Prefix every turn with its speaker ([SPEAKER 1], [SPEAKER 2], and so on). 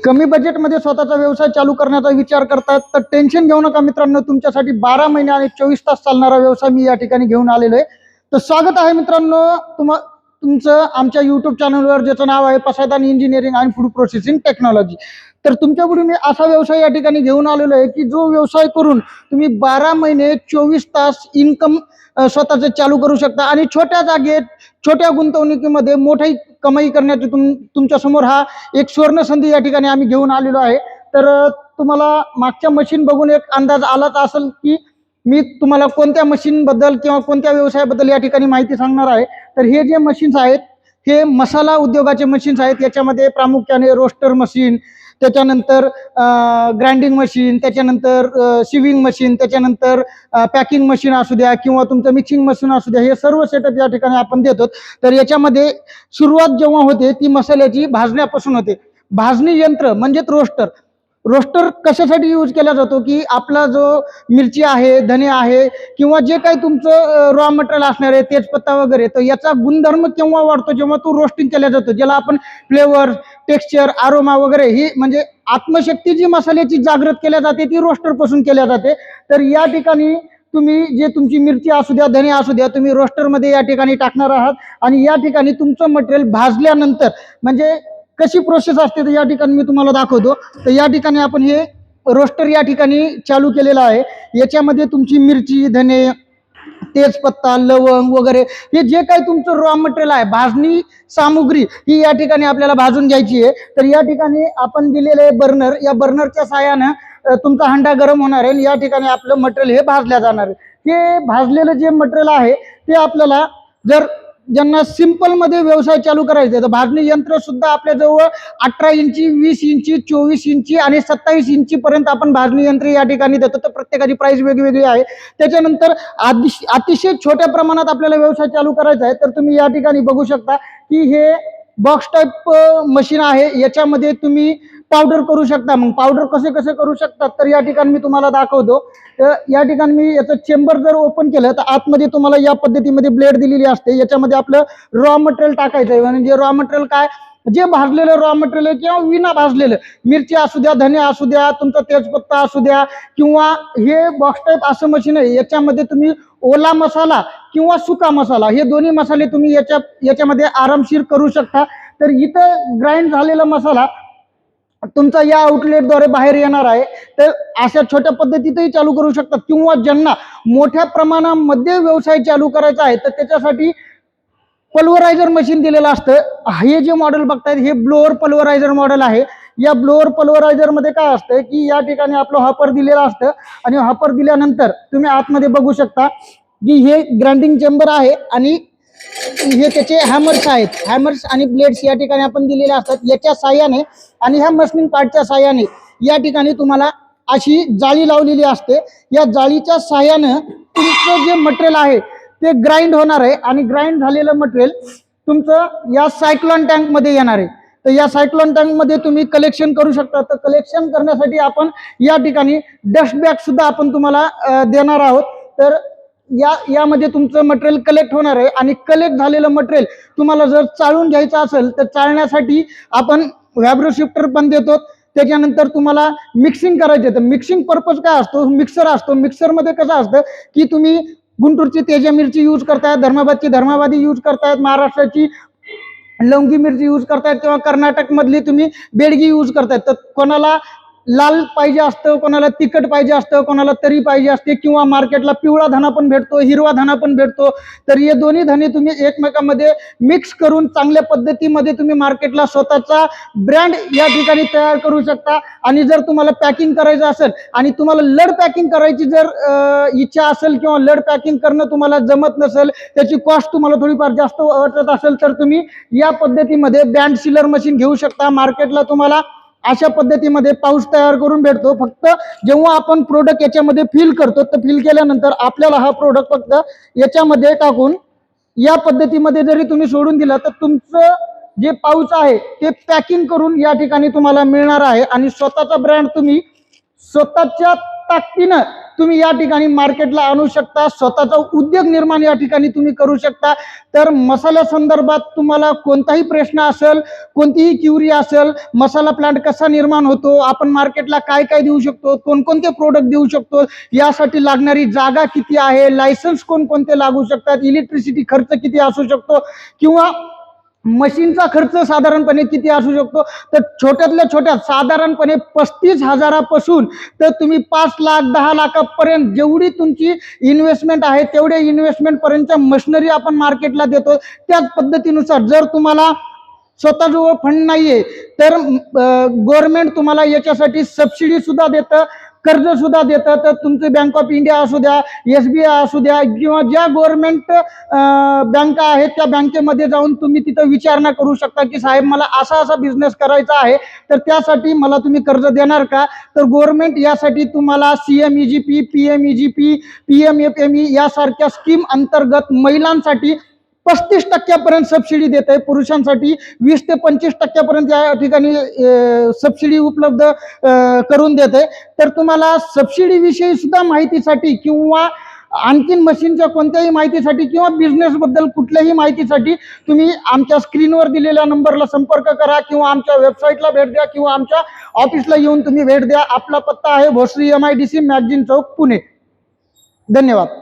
[SPEAKER 1] कमी बजेटमध्ये स्वतःचा व्यवसाय चालू करण्याचा विचार करतात तर टेन्शन घेऊ नका मित्रांनो. तुमच्यासाठी 12 महिने आणि 24 तास चालणारा व्यवसाय मी या ठिकाणी घेऊन आलेलो आहे. तर स्वागत आहे मित्रांनो तुमचं आमच्या यूट्यूब चॅनलवर, ज्याचं नाव आहे Pasaydan engineering and food processing technology. तर तुमच्यापुढे मी असा व्यवसाय या ठिकाणी घेऊन आलेलो आहे की जो व्यवसाय करून तुम्ही 12 महिने 24 तास इन्कम स्वतःचे चालू करू शकता आणि छोट्या जागेत छोट्या गुंतवणुकीमध्ये मोठी कमाई करण्याची तुमच्या समोर हा एक सुवर्ण संधी या ठिकाणी आम्ही घेऊन आलेलो आहे. तर तुम्हाला मागच्या मशीन बघून एक अंदाज आलाच असेल की मी तुम्हाला कोणत्या मशीन बद्दल किंवा कोणत्या व्यवसायाबद्दल या ठिकाणी माहिती सांगणार आहे. तर हे जे मशीन्स आहेत हे मसाला उद्योगाचे मशीन्स आहेत. याच्यामध्ये प्रामुख्याने रोस्टर मशीन, त्याच्यानंतर ग्राइंडिंग मशीन, त्याच्यानंतर शिविंग मशीन, त्याच्यानंतर पॅकिंग मशीन असू द्या किंवा तुमचं मिक्सिंग मशीन असू द्या, हे सर्व सेटअप या ठिकाणी आपण देतो. तर याच्यामध्ये सुरुवात जेव्हा होते ती मसाल्याची भाजण्यापासून होते. भाजणी यंत्र म्हणजेच रोस्टर. रोस्टर कशासाठी यूज केला जातो की आपला जो मिरची आहे, धने आहे किंवा जे काही तुमचं रॉ मटेरियल असणार आहे, तेजपत्ता वगैरे, तर याचा गुणधर्म केव्हा वाढतो जेव्हा तो रोस्टिंग केला जातो, ज्याला आपण फ्लेवर, टेक्स्चर, आरोमा वगैरे ही म्हणजे आत्मशक्ती जी मसाल्याची जागृत केल्या जाते ती रोस्टर पासून केल्या जाते. तर या ठिकाणी तुम्ही जे तुमची मिरची असू द्या, धने असू द्या, तुम्ही रोस्टरमध्ये या ठिकाणी टाकणार आहात आणि या ठिकाणी तुमचं मटेरियल भाजल्यानंतर म्हणजे कशी प्रोसेस असते तर या ठिकाणी मी तुम्हाला दाखवतो. तर या ठिकाणी आपण हे रोस्टर या ठिकाणी चालू केलेलं आहे. याच्यामध्ये तुमची मिरची, धने, तेजपत्ता, लवंग वगैरे हे जे काही तुमचं रॉ मटेरियल आहे, भाजणी सामुग्री ही या ठिकाणी आपल्याला भाजून घ्यायची आहे. तर या ठिकाणी आपण दिलेले बर्नर, या बर्नरच्या साहाय्यानं तुमचा हंडा गरम होणार आहे. या ठिकाणी आपलं मटेरियल हे भाजल्या जाणार आहे. हे भाजलेलं जे मटेरियल आहे ते आपल्याला, जर ज्यांना सिंपल मध्ये व्यवसाय चालू करायचा तर भाजणी यंत्र सुद्धा आपल्या जवळ 18 इंची, 20 इंची, 24 इंची आणि 27 इंची पर्यंत आपण भाजणी यंत्र या ठिकाणी देतो. तर प्रत्येकाची प्राइस वेगवेगळी आहे. त्याच्यानंतर अतिशय छोट्या प्रमाणात आपल्याला व्यवसाय चालू करायचा आहे तर तुम्ही या ठिकाणी बघू शकता की हे बॉक्स टाईप मशीन आहे. याच्यामध्ये तुम्ही पावडर करू शकता. मग पावडर कसे कसे करू शकतात तर या ठिकाणी मी तुम्हाला दाखवतो. या ठिकाणी मी याचं चेंबर जर ओपन केलं तर आतमध्ये तुम्हाला या पद्धतीमध्ये ब्लेड दिलेली असते. याच्यामध्ये आपलं रॉ मटेरियल टाकायचं आहे. म्हणजे रॉ मटेरियल काय, जे भाजलेलं रॉ मटेरियल किंवा विना भाजलेलं, मिरची असू द्या, धने असू द्या, तुमचा तेजपत्ता असू द्या किंवा हे बॉक्स टाईप असं मशीन आहे. याच्यामध्ये तुम्ही ओला मसाला किंवा सुका मसाला हे दोन्ही मसाले तुम्ही याच्यामध्ये आरामशीर करू शकता. तर इथं ग्राइंड झालेला मसाला तुमचा या आउटलेटद्वारे बाहेर येणार आहे. तर अशा छोट्या पद्धतीतही चालू करू शकतात किंवा ज्यांना मोठ्या प्रमाणामध्ये व्यवसाय चालू करायचा आहे तर त्याच्यासाठी पल्वरायझर मशीन दिलेलं असतं. हे जे मॉडेल बघतायत हे ब्लोअर पल्वरायझर मॉडेल आहे. या ब्लोअर पल्वरायझर मध्ये काय असतं की या ठिकाणी आपलं हॉपर दिलेलं असतं आणि हॉपर दिल्यानंतर तुम्ही आतमध्ये बघू शकता की हे ग्राइंडिंग चेंबर आहे आणि हे त्याचे हॅमर्स आहेत. हॅमर्स आणि ब्लेड्स या ठिकाणी आपण दिलेले असतात. याच्या साह्याने आणि ह्या मशीनिंग पार्टच्या साह्याने या ठिकाणी तुम्हाला अशी जाळी लावलेली असते. या जाळीच्या साह्यानं तुमचं जे मटेरियल आहे ते ग्राइंड होणार आहे आणि ग्राइंड झालेलं मटेरियल तुमचं या सायक्लॉन टँक मध्ये येणार आहे. तर या सायक्लॉन टँक मध्ये तुम्ही कलेक्शन करू शकता. तर कलेक्शन करण्यासाठी आपण या ठिकाणी डस्ट बॅग सुद्धा आपण तुम्हाला देणार आहोत. तर यामध्ये तुमचं मटेरियल कलेक्ट होणार आहे आणि कलेक्ट झालेलं मटेरियल तुम्हाला जर चाळून घ्यायचं असेल तर चाळण्यासाठी आपण व्हायब्रो शिफ्टर पण देतो. त्याच्यानंतर तुम्हाला मिक्सिंग करायचे तर मिक्सिंग पर्पज काय असतो, मिक्सर असतो. मिक्सरमध्ये कसं असतं की तुम्ही गुंटूरची तेजा मिरची यूज करतायत, धर्माबादची धर्माबादी यूज करतायत, महाराष्ट्राची लवंगी मिरची यूज करतायत किंवा कर्नाटक मधली तुम्ही बेडगी यूज करतायत. तर कोणाला लाल पाहिजे असतं, कोणाला तिखट पाहिजे असतं, कोणाला तरी पाहिजे असते किंवा मार्केटला पिवळा धना पण भेटतो, हिरवा धना पण भेटतो. तर हे दोन्ही धने तुम्ही एकमेकांमध्ये मिक्स करून चांगल्या पद्धतीमध्ये तुम्ही मार्केटला स्वतःचा ब्रँड या ठिकाणी तयार करू शकता. आणि जर तुम्हाला पॅकिंग करायचं असेल आणि तुम्हाला लड पॅकिंग करायची जर इच्छा असेल किंवा लड पॅकिंग करणं तुम्हाला जमत नसेल, त्याची कॉस्ट तुम्हाला थोडीफार जास्त वाटत असेल तर तुम्ही या पद्धतीमध्ये बँड सीलर मशीन घेऊ शकता. मार्केटला तुम्हाला अशा पद्धतीमध्ये पाऊस तयार करून भेटतो. फक्त जेव्हा आपण प्रोडक्ट याच्यामध्ये फिल करतो तर फिल केल्यानंतर आपल्याला हा प्रोडक्ट फक्त याच्यामध्ये टाकून या पद्धतीमध्ये जरी तुम्ही सोडून दिला तर तुमचं जे पाऊच आहे ते पॅकिंग करून या ठिकाणी तुम्हाला मिळणार आहे आणि स्वतःचा ब्रँड तुम्ही स्वतःच्या ताकदीनं तुम्ही या ठिकाणी मार्केटला आणू शकता, स्वतःचा उद्योग निर्माण या ठिकाणी तुम्ही करू शकता. तर मसाल्या संदर्भात तुम्हाला कोणताही प्रश्न असेल, कोणतीही क्युरी असेल, मसाला प्लांट कसा निर्माण होतो, आपण मार्केटला काय काय देऊ शकतो, कोणकोणते प्रोडक्ट देऊ शकतो, यासाठी लागणारी जागा किती आहे, लायसन्स कोणकोणते लागू शकतात, इलेक्ट्रिसिटी खर्च किती असू शकतो, किंवा मशीनचा खर्च साधारणपणे किती असू शकतो, तर छोट्यातल्या छोट्यात साधारणपणे 35,000पासून तर तुम्ही 5 लाख 10 लाखापर्यंत जेवढी तुमची इन्व्हेस्टमेंट आहे तेवढ्या इन्व्हेस्टमेंट पर्यंतच्या मशिनरी आपण मार्केटला देतो. त्याच पद्धतीनुसार जर तुम्हाला स्वतःजवळ फंड नाहीये तर गव्हर्नमेंट तुम्हाला याच्यासाठी सबसिडी सुद्धा देतं, कर्ज सुद्धा देतं. तर तुमचे बँक ऑफ इंडिया असू द्या, SBI असू द्या, किंवा ज्या गव्हर्नमेंट बँका आहेत त्या बँकेमध्ये जाऊन तुम्ही तिथं विचारणा करू शकता की साहेब मला असा असा बिझनेस करायचा आहे, तर त्यासाठी मला तुम्ही कर्ज देणार का. तर गव्हर्नमेंट यासाठी तुम्हाला CMEGP, PMEGP, PMFME यासारख्या स्कीम अंतर्गत महिलांसाठी 35% सबसिडी देत आहे, पुरुषांसाठी 20 ते 25% या ठिकाणी सबसिडी उपलब्ध करून देत आहे. तर तुम्हाला सबसिडी विषयी सुद्धा माहितीसाठी किंवा आणखीन मशीनच्या कोणत्याही माहितीसाठी किंवा बिझनेस बद्दल कुठल्याही माहितीसाठी तुम्ही आमच्या स्क्रीनवर दिलेल्या नंबरला संपर्क करा, किंवा आमच्या वेबसाईटला भेट द्या, किंवा आमच्या ऑफिसला येऊन तुम्ही भेट द्या. आपला पत्ता आहे भोसरी MIDC मॅगझिन चौक, पुणे. धन्यवाद.